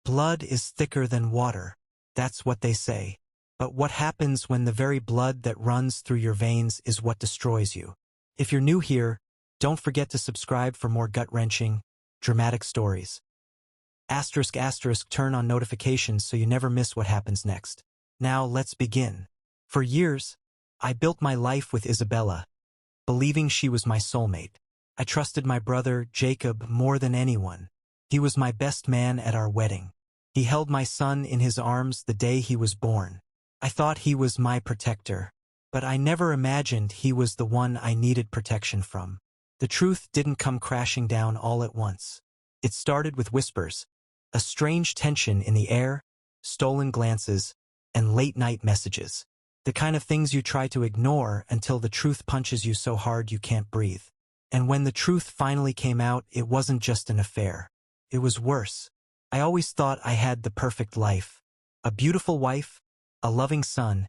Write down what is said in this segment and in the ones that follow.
Blood is thicker than water. That's what they say. But what happens when the very blood that runs through your veins is what destroys you? If you're new here, don't forget to subscribe for more gut-wrenching, dramatic stories. ***, turn on notifications so you never miss what happens next. Now let's begin. For years, I built my life with Isabella, believing she was my soulmate. I trusted my brother, Jacob, more than anyone. He was my best man at our wedding. He held my son in his arms the day he was born. I thought he was my protector, but I never imagined he was the one I needed protection from. The truth didn't come crashing down all at once. It started with whispers, a strange tension in the air, stolen glances, and late-night messages. The kind of things you try to ignore until the truth punches you so hard you can't breathe. And when the truth finally came out, it wasn't just an affair. It was worse. I always thought I had the perfect life. A beautiful wife, a loving son,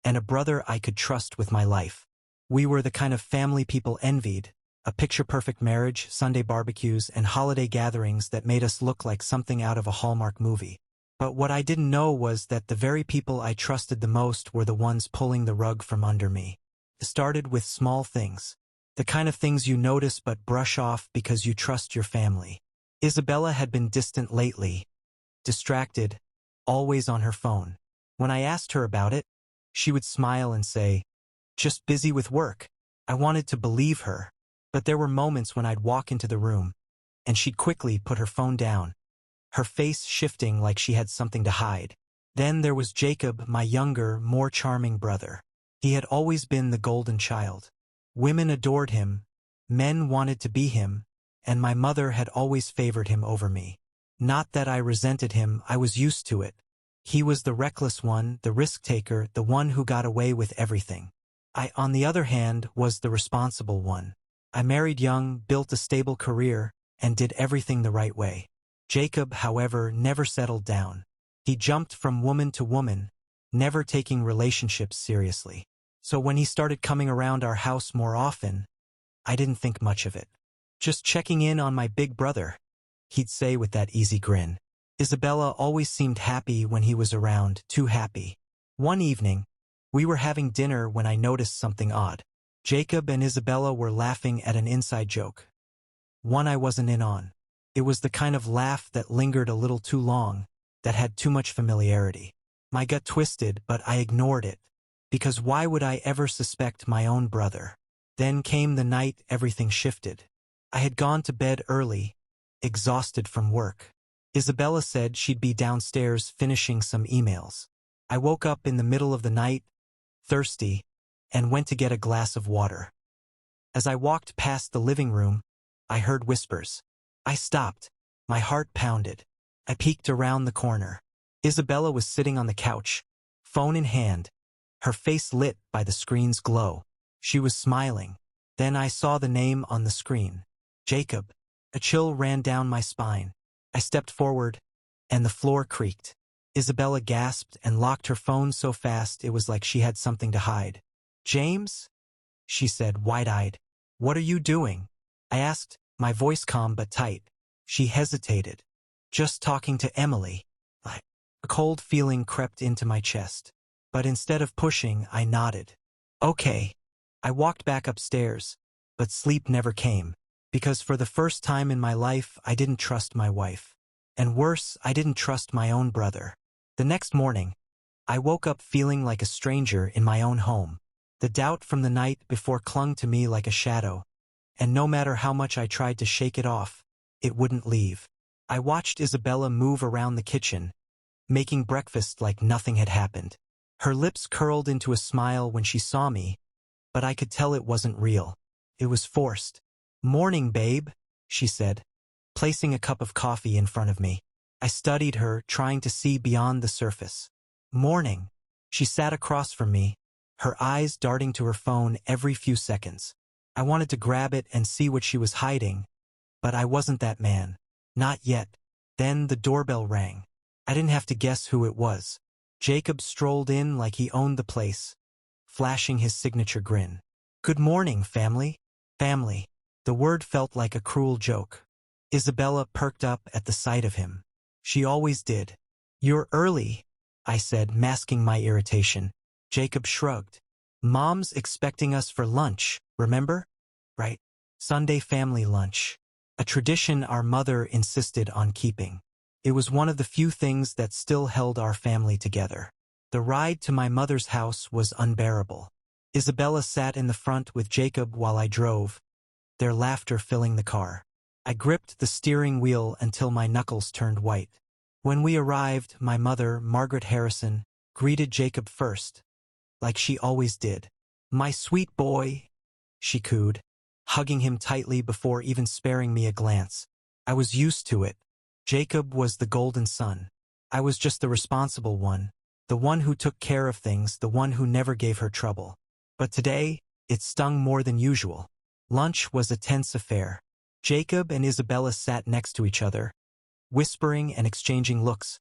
and a brother I could trust with my life. We were the kind of family people envied, a picture-perfect marriage, Sunday barbecues, and holiday gatherings that made us look like something out of a Hallmark movie. But what I didn't know was that the very people I trusted the most were the ones pulling the rug from under me. It started with small things. The kind of things you notice but brush off because you trust your family. Isabella had been distant lately, distracted, always on her phone. When I asked her about it, she would smile and say, "Just busy with work." I wanted to believe her, but there were moments when I'd walk into the room, and she'd quickly put her phone down, her face shifting like she had something to hide. Then there was Jacob, my younger, more charming brother. He had always been the golden child. Women adored him, men wanted to be him, and my mother had always favored him over me. Not that I resented him, I was used to it. He was the reckless one, the risk-taker, the one who got away with everything. I, on the other hand, was the responsible one. I married young, built a stable career, and did everything the right way. Jacob, however, never settled down. He jumped from woman to woman, never taking relationships seriously. So when he started coming around our house more often, I didn't think much of it. "Just checking in on my big brother," he'd say with that easy grin. Isabella always seemed happy when he was around, too happy. One evening, we were having dinner when I noticed something odd. Jacob and Isabella were laughing at an inside joke. One I wasn't in on. It was the kind of laugh that lingered a little too long, that had too much familiarity. My gut twisted, but I ignored it, because why would I ever suspect my own brother? Then came the night everything shifted. I had gone to bed early, exhausted from work. Isabella said she'd be downstairs finishing some emails. I woke up in the middle of the night, thirsty, and went to get a glass of water. As I walked past the living room, I heard whispers. I stopped. My heart pounded. I peeked around the corner. Isabella was sitting on the couch, phone in hand, her face lit by the screen's glow. She was smiling. Then I saw the name on the screen. Jacob. A chill ran down my spine. I stepped forward, and the floor creaked. Isabella gasped and locked her phone so fast it was like she had something to hide. "James?" she said, wide-eyed. "What are you doing?" I asked, my voice calm but tight. She hesitated. "Just talking to Emily." A cold feeling crept into my chest. But instead of pushing, I nodded. "Okay." I walked back upstairs, but sleep never came. Because for the first time in my life, I didn't trust my wife. And worse, I didn't trust my own brother. The next morning, I woke up feeling like a stranger in my own home. The doubt from the night before clung to me like a shadow, and no matter how much I tried to shake it off, it wouldn't leave. I watched Isabella move around the kitchen, making breakfast like nothing had happened. Her lips curled into a smile when she saw me, but I could tell it wasn't real. It was forced. "Morning, babe," she said, placing a cup of coffee in front of me. I studied her, trying to see beyond the surface. "Morning." She sat across from me, her eyes darting to her phone every few seconds. I wanted to grab it and see what she was hiding, but I wasn't that man. Not yet. Then the doorbell rang. I didn't have to guess who it was. Jacob strolled in like he owned the place, flashing his signature grin. "Good morning, family." Family. The word felt like a cruel joke. Isabella perked up at the sight of him. She always did. You're early, I said, masking my irritation. Jacob shrugged. Mom's expecting us for lunch, remember? Right. Sunday family lunch. A tradition our mother insisted on keeping. It was one of the few things that still held our family together. The ride to my mother's house was unbearable. Isabella sat in the front with Jacob while I drove, their laughter filling the car. I gripped the steering wheel until my knuckles turned white. When we arrived, my mother, Margaret Harrison, greeted Jacob first, like she always did. "My sweet boy," she cooed, hugging him tightly before even sparing me a glance. I was used to it. Jacob was the golden son. I was just the responsible one, the one who took care of things, the one who never gave her trouble. But today, it stung more than usual. Lunch was a tense affair. Jacob and Isabella sat next to each other, whispering and exchanging looks,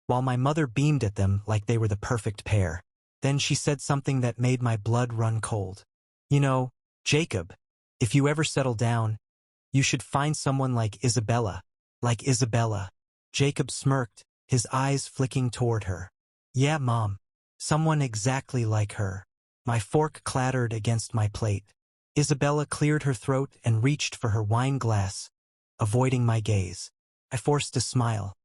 while my mother beamed at them like they were the perfect pair. Then she said something that made my blood run cold. "You know, Jacob, if you ever settle down, you should find someone like Isabella." Like Isabella. Jacob smirked, his eyes flicking toward her. "Yeah, Mom. Someone exactly like her." My fork clattered against my plate. Isabella cleared her throat and reached for her wine glass, avoiding my gaze. I forced a smile.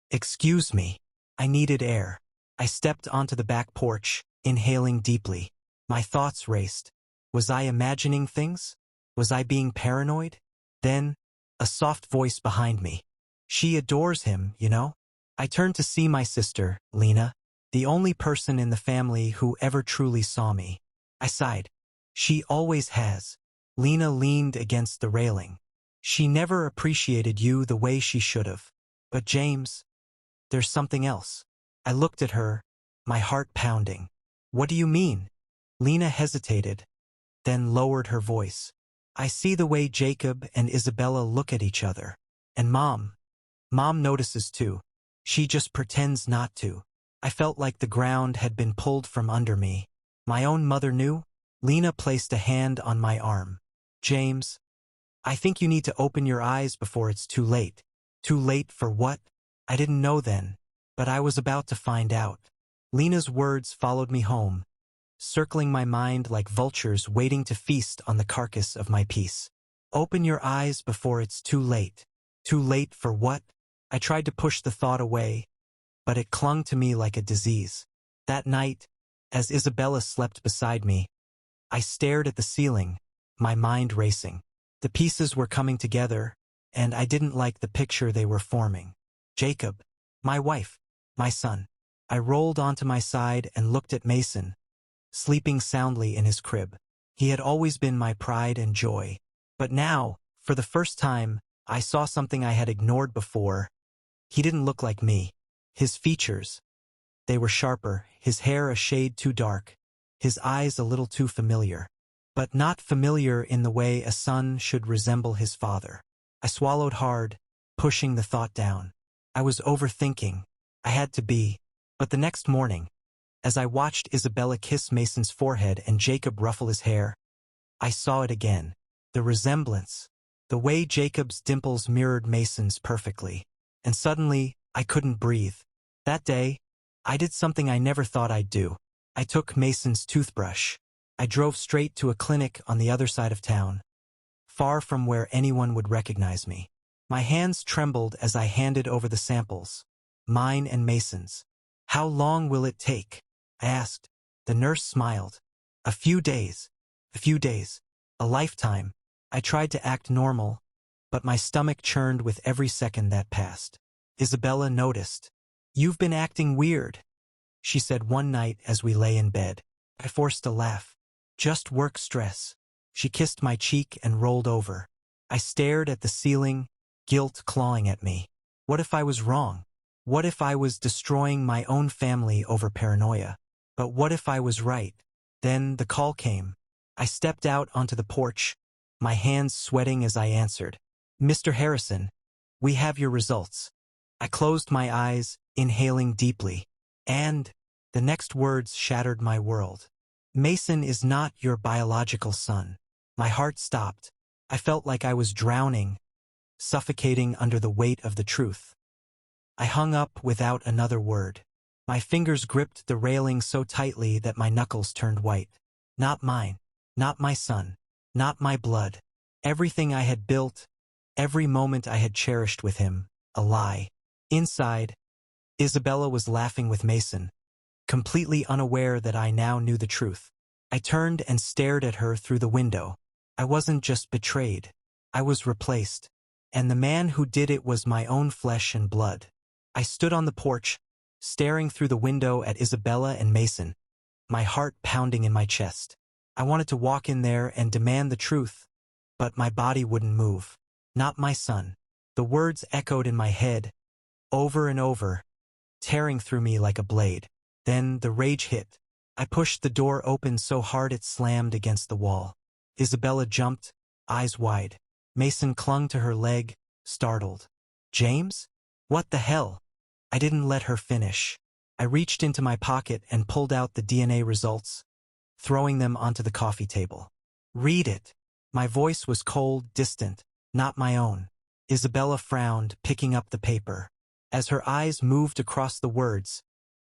"Excuse me." I needed air. I stepped onto the back porch, inhaling deeply. My thoughts raced. Was I imagining things? Was I being paranoid? Then, a soft voice behind me. "She adores him, you know?" I turned to see my sister, Lena, the only person in the family who ever truly saw me. I sighed. "She always has." Lena leaned against the railing. "She never appreciated you the way she should have. But James, there's something else." I looked at her, my heart pounding. "What do you mean?" Lena hesitated, then lowered her voice. "I see the way Jacob and Isabella look at each other. And Mom notices too. She just pretends not to." I felt like the ground had been pulled from under me. My own mother knew? Lena placed a hand on my arm. "James, I think you need to open your eyes before it's too late." Too late for what? I didn't know then, but I was about to find out. Lena's words followed me home, circling my mind like vultures waiting to feast on the carcass of my peace. "Open your eyes before it's too late." Too late for what? I tried to push the thought away, but it clung to me like a disease. That night, as Isabella slept beside me, I stared at the ceiling, my mind racing. The pieces were coming together, and I didn't like the picture they were forming. Jacob, my wife, my son. I rolled onto my side and looked at Mason, sleeping soundly in his crib. He had always been my pride and joy. But now, for the first time, I saw something I had ignored before. He didn't look like me. His features, they were sharper, his hair a shade too dark, his eyes a little too familiar. But not familiar in the way a son should resemble his father. I swallowed hard, pushing the thought down. I was overthinking. I had to be. But the next morning, as I watched Isabella kiss Mason's forehead and Jacob ruffle his hair, I saw it again. The resemblance. The way Jacob's dimples mirrored Mason's perfectly. And suddenly, I couldn't breathe. That day, I did something I never thought I'd do. I took Mason's toothbrush. I drove straight to a clinic on the other side of town, far from where anyone would recognize me. My hands trembled as I handed over the samples, mine and Mason's. "How long will it take?" I asked. The nurse smiled. "A few days. A few days. A lifetime." I tried to act normal, but my stomach churned with every second that passed. Isabella noticed. "You've been acting weird," she said one night as we lay in bed. I forced a laugh. "Just work stress." She kissed my cheek and rolled over. I stared at the ceiling, guilt clawing at me. What if I was wrong? What if I was destroying my own family over paranoia? But what if I was right? Then the call came. I stepped out onto the porch, my hands sweating as I answered. "Mr. Harrison, we have your results." I closed my eyes, inhaling deeply. And the next words shattered my world. "Mason is not your biological son." My heart stopped. I felt like I was drowning, suffocating under the weight of the truth. I hung up without another word. My fingers gripped the railing so tightly that my knuckles turned white. Not mine. Not my son. Not my blood. Everything I had built, every moment I had cherished with him, a lie. Inside, Isabella was laughing with Mason, completely unaware that I now knew the truth. I turned and stared at her through the window. I wasn't just betrayed. I was replaced. And the man who did it was my own flesh and blood. I stood on the porch, staring through the window at Isabella and Mason, my heart pounding in my chest. I wanted to walk in there and demand the truth, but my body wouldn't move. Not my son. The words echoed in my head, over and over, tearing through me like a blade. Then the rage hit. I pushed the door open so hard it slammed against the wall. Isabella jumped, eyes wide. Mason clung to her leg, startled. James? What the hell? I didn't let her finish. I reached into my pocket and pulled out the DNA results, throwing them onto the coffee table. Read it. My voice was cold, distant, not my own. Isabella frowned, picking up the paper. As her eyes moved across the words,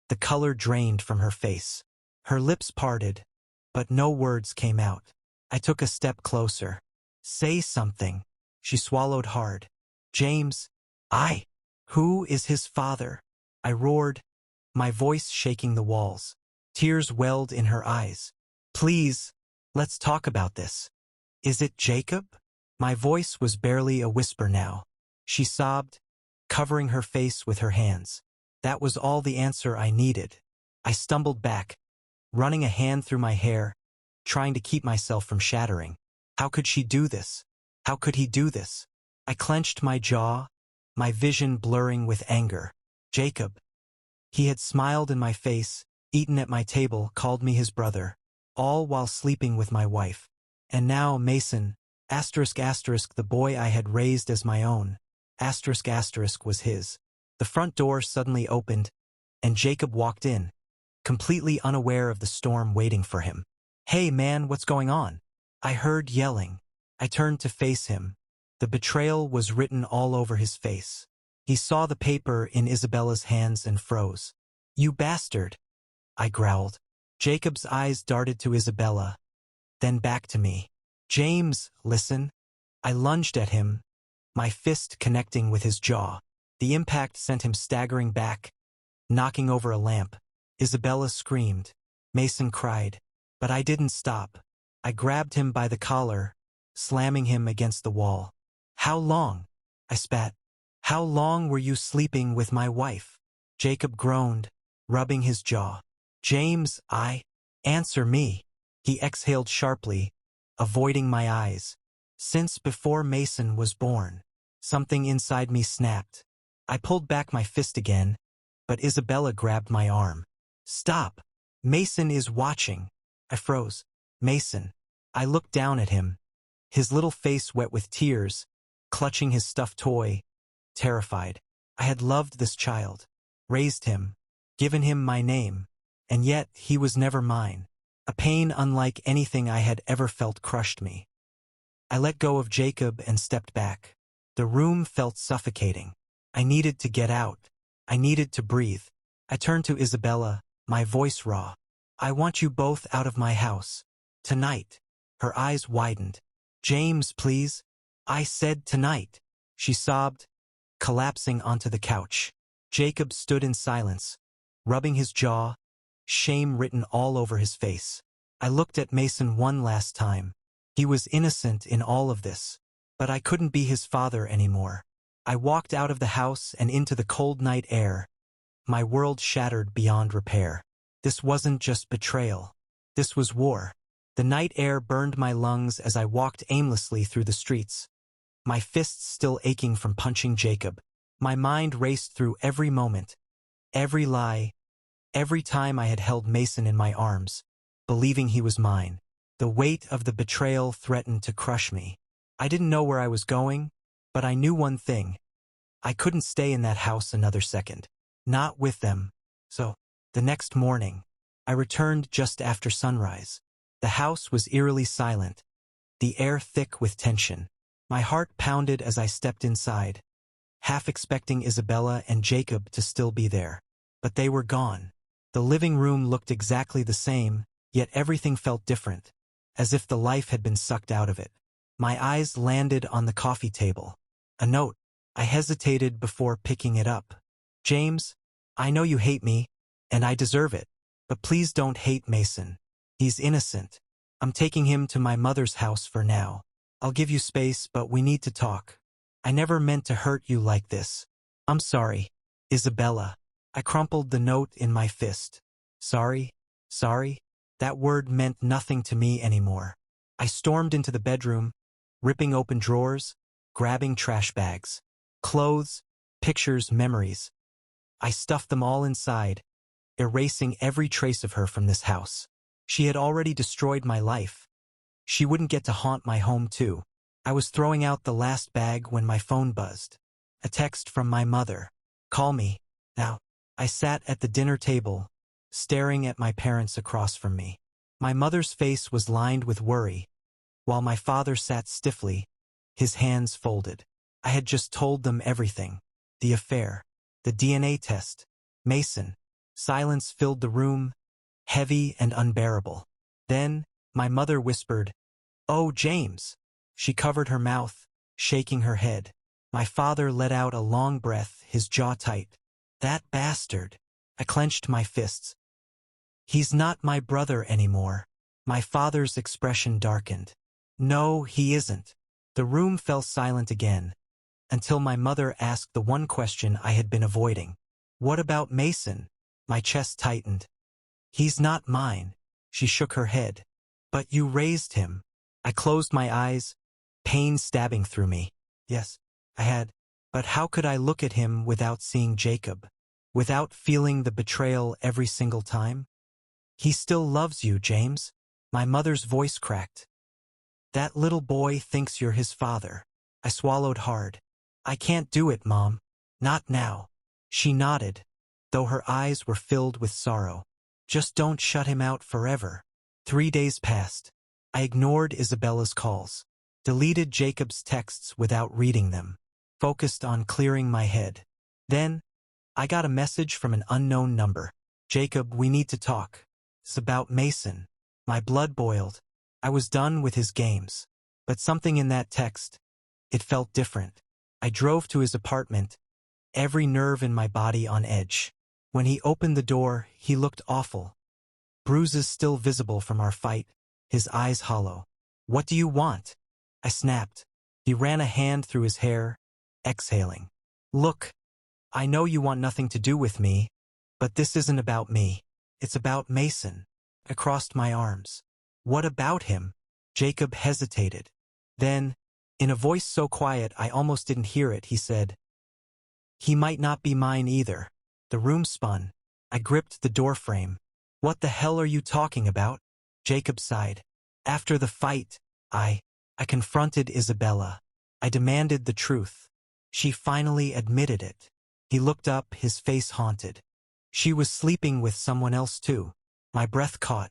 the color drained from her face. Her lips parted, but no words came out. I took a step closer. Say something. She swallowed hard. James, who is his father? I roared, my voice shaking the walls. Tears welled in her eyes. Please, let's talk about this. Is it Jacob? My voice was barely a whisper now. She sobbed, covering her face with her hands. That was all the answer I needed. I stumbled back, running a hand through my hair, trying to keep myself from shattering. How could she do this? How could he do this? I clenched my jaw, my vision blurring with anger. Jacob. He had smiled in my face, eaten at my table, called me his brother, all while sleeping with my wife. And now Mason, the boy I had raised as my own, was his. The front door suddenly opened, and Jacob walked in, completely unaware of the storm waiting for him. Hey man, what's going on? I heard yelling. I turned to face him. The betrayal was written all over his face. He saw the paper in Isabella's hands and froze. You bastard, I growled. Jacob's eyes darted to Isabella, then back to me. James, listen. I lunged at him, my fist connecting with his jaw. The impact sent him staggering back, knocking over a lamp. Isabella screamed. Mason cried. But I didn't stop. I grabbed him by the collar, slamming him against the wall. How long? I spat. How long were you sleeping with my wife? Jacob groaned, rubbing his jaw. James, answer me. He exhaled sharply, avoiding my eyes. Since before Mason was born. Something inside me snapped. I pulled back my fist again, but Isabella grabbed my arm. Stop. Mason is watching. I froze. Mason. I looked down at him, his little face wet with tears, clutching his stuffed toy, terrified. I had loved this child, raised him, given him my name, and yet he was never mine. A pain unlike anything I had ever felt crushed me. I let go of Jacob and stepped back. The room felt suffocating. I needed to get out. I needed to breathe. I turned to Isabella, my voice raw. I want you both out of my house. Tonight. Her eyes widened. James, please. I said tonight. She sobbed, collapsing onto the couch. Jacob stood in silence, rubbing his jaw, shame written all over his face. I looked at Mason one last time. He was innocent in all of this, but I couldn't be his father anymore. I walked out of the house and into the cold night air, my world shattered beyond repair. This wasn't just betrayal. This was war. The night air burned my lungs as I walked aimlessly through the streets, my fists still aching from punching Jacob. My mind raced through every moment, every lie, every time I had held Mason in my arms, believing he was mine. The weight of the betrayal threatened to crush me. I didn't know where I was going, but I knew one thing. I couldn't stay in that house another second. Not with them. So, the next morning, I returned just after sunrise. The house was eerily silent, the air thick with tension. My heart pounded as I stepped inside, half expecting Isabella and Jacob to still be there. But they were gone. The living room looked exactly the same, yet everything felt different, as if the life had been sucked out of it. My eyes landed on the coffee table. A note. I hesitated before picking it up. James, I know you hate me, and I deserve it, but please don't hate Mason. He's innocent. I'm taking him to my mother's house for now. I'll give you space, but we need to talk. I never meant to hurt you like this. I'm sorry, Isabella. I crumpled the note in my fist. Sorry? Sorry? That word meant nothing to me anymore. I stormed into the bedroom, ripping open drawers, grabbing trash bags. Clothes, pictures, memories. I stuffed them all inside, erasing every trace of her from this house. She had already destroyed my life. She wouldn't get to haunt my home too. I was throwing out the last bag when my phone buzzed. A text from my mother. Call me, now. I sat at the dinner table, staring at my parents across from me. My mother's face was lined with worry, while my father sat stiffly, his hands folded. I had just told them everything. The affair, the DNA test, Mason. Silence filled the room, heavy and unbearable. Then, my mother whispered, "Oh, James." She covered her mouth, shaking her head. My father let out a long breath, his jaw tight. That bastard. I clenched my fists. He's not my brother anymore. My father's expression darkened. No, he isn't. The room fell silent again, until my mother asked the one question I had been avoiding. What about Mason? My chest tightened. He's not mine. She shook her head. But you raised him. I closed my eyes, pain stabbing through me. Yes, I had. But how could I look at him without seeing Jacob? Without feeling the betrayal every single time? He still loves you, James. My mother's voice cracked. That little boy thinks you're his father. I swallowed hard. I can't do it, Mom. Not now. She nodded, though her eyes were filled with sorrow. Just don't shut him out forever. 3 days passed. I ignored Isabella's calls, deleted Jacob's texts without reading them, focused on clearing my head. Then, I got a message from an unknown number. Jacob, we need to talk. It's about Mason. My blood boiled. I was done with his games. But something in that text, it felt different. I drove to his apartment, every nerve in my body on edge. When he opened the door, he looked awful. Bruises still visible from our fight, his eyes hollow. What do you want? I snapped. He ran a hand through his hair, exhaling. Look, I know you want nothing to do with me, but this isn't about me. It's about Mason. I crossed my arms. What about him? Jacob hesitated. Then, in a voice so quiet I almost didn't hear it, he said, He might not be mine either. The room spun. I gripped the doorframe. What the hell are you talking about? Jacob sighed. After the fight, I confronted Isabella. I demanded the truth. She finally admitted it. He looked up, his face haunted. She was sleeping with someone else too. My breath caught.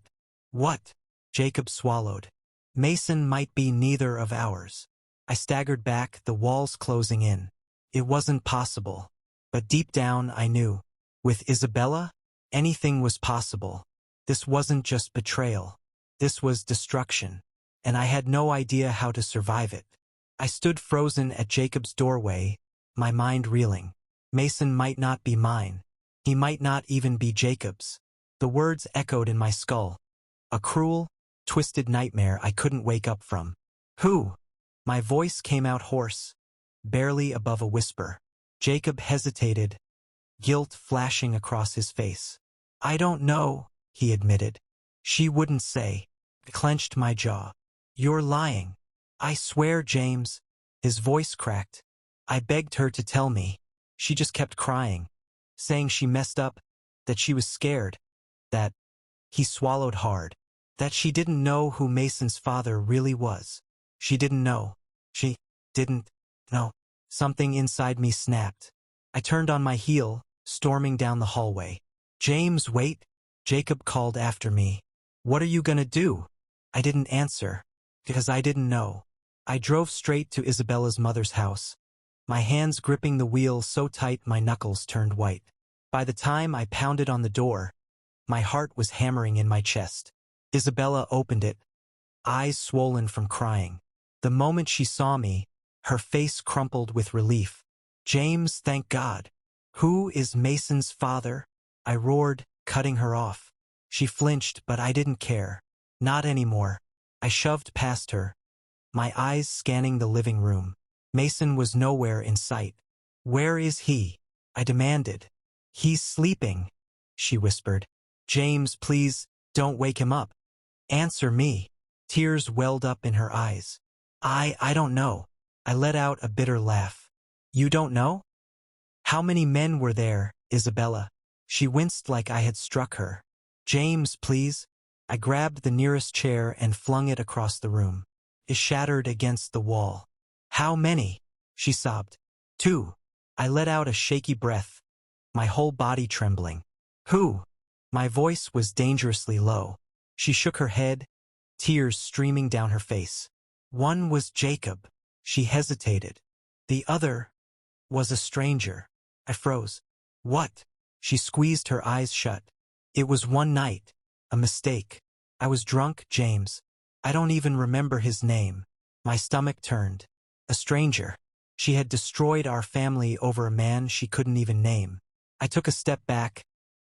What? Jacob swallowed. Mason might be neither of ours. I staggered back, the walls closing in. It wasn't possible. But deep down I knew. With Isabella, anything was possible. This wasn't just betrayal. This was destruction. And I had no idea how to survive it. I stood frozen at Jacob's doorway, my mind reeling. Mason might not be mine. He might not even be Jacob's. The words echoed in my skull. A cruel, twisted nightmare I couldn't wake up from. Who? My voice came out hoarse, barely above a whisper. Jacob hesitated, guilt flashing across his face. I don't know, he admitted. She wouldn't say. I clenched my jaw. You're lying. I swear, James. His voice cracked. I begged her to tell me. She just kept crying, saying she messed up, that she was scared, that he swallowed hard, that she didn't know who Mason's father really was. She didn't know. She didn't know. Something inside me snapped. I turned on my heel, storming down the hallway. James, wait. Jacob called after me. What are you gonna do? I didn't answer, because I didn't know. I drove straight to Isabella's mother's house. my hands gripping the wheel so tight my knuckles turned white. By the time I pounded on the door, my heart was hammering in my chest. Isabella opened it, eyes swollen from crying. The moment she saw me, her face crumpled with relief. "James, thank God. Who is Mason's father?" I roared, cutting her off. She flinched, but I didn't care. Not anymore. I shoved past her, my eyes scanning the living room. Mason was nowhere in sight. "Where is he?" I demanded. "He's sleeping," she whispered. "James, please, don't wake him up. Answer me." Tears welled up in her eyes. I don't know." I let out a bitter laugh. "You don't know? How many men were there, Isabella?" She winced like I had struck her. "James, please." I grabbed the nearest chair and flung it across the room. It shattered against the wall. "How many?" she sobbed. "Two." I let out a shaky breath, my whole body trembling. "Who?" My voice was dangerously low. She shook her head, tears streaming down her face. "One was Jacob." She hesitated. "The other was a stranger." I froze. "What?" She squeezed her eyes shut. "It was one night. A mistake. I was drunk, James. I don't even remember his name." My stomach turned. A stranger. She had destroyed our family over a man she couldn't even name. I took a step back,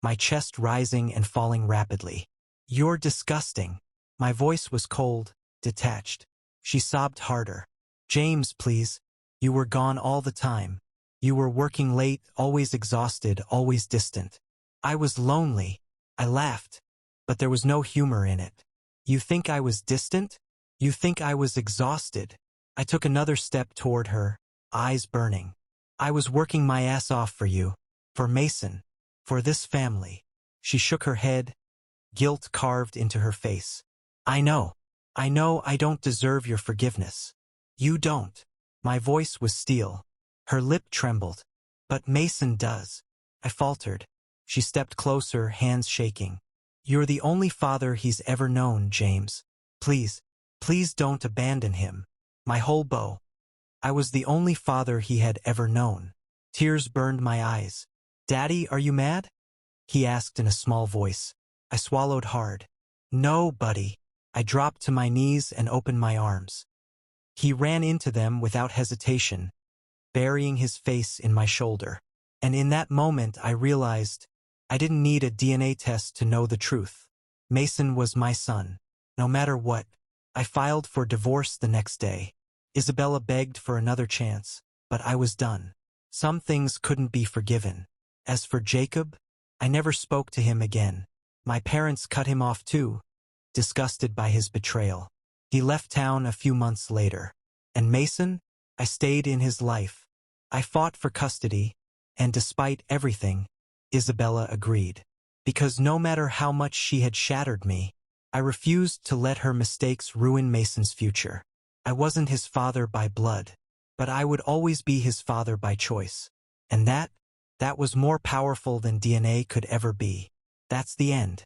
my chest rising and falling rapidly. "You're disgusting." My voice was cold, detached. She sobbed harder. "James, please. You were gone all the time. You were working late, always exhausted, always distant. I was lonely." I laughed, but there was no humor in it. "You think I was distant? You think I was exhausted?" I took another step toward her, eyes burning. "I was working my ass off for you, for Mason, for this family." She shook her head, guilt carved into her face. I know I don't deserve your forgiveness." "You don't." My voice was steel. Her lip trembled. "But Mason does." I faltered. She stepped closer, hands shaking. "You're the only father he's ever known, James. Please, please don't abandon him." My whole bow. I was the only father he had ever known. Tears burned my eyes. "Daddy, are you mad?" he asked in a small voice. I swallowed hard. "No, buddy." I dropped to my knees and opened my arms. He ran into them without hesitation, burying his face in my shoulder. And in that moment I realized I didn't need a DNA test to know the truth. Mason was my son, no matter what. I filed for divorce the next day. Isabella begged for another chance, but I was done. Some things couldn't be forgiven. As for Jacob, I never spoke to him again. My parents cut him off too, disgusted by his betrayal. He left town a few months later. And Mason? I stayed in his life. I fought for custody, and despite everything, Isabella agreed. Because no matter how much she had shattered me, I refused to let her mistakes ruin Mason's future. I wasn't his father by blood, but I would always be his father by choice. And that was more powerful than DNA could ever be. That's the end.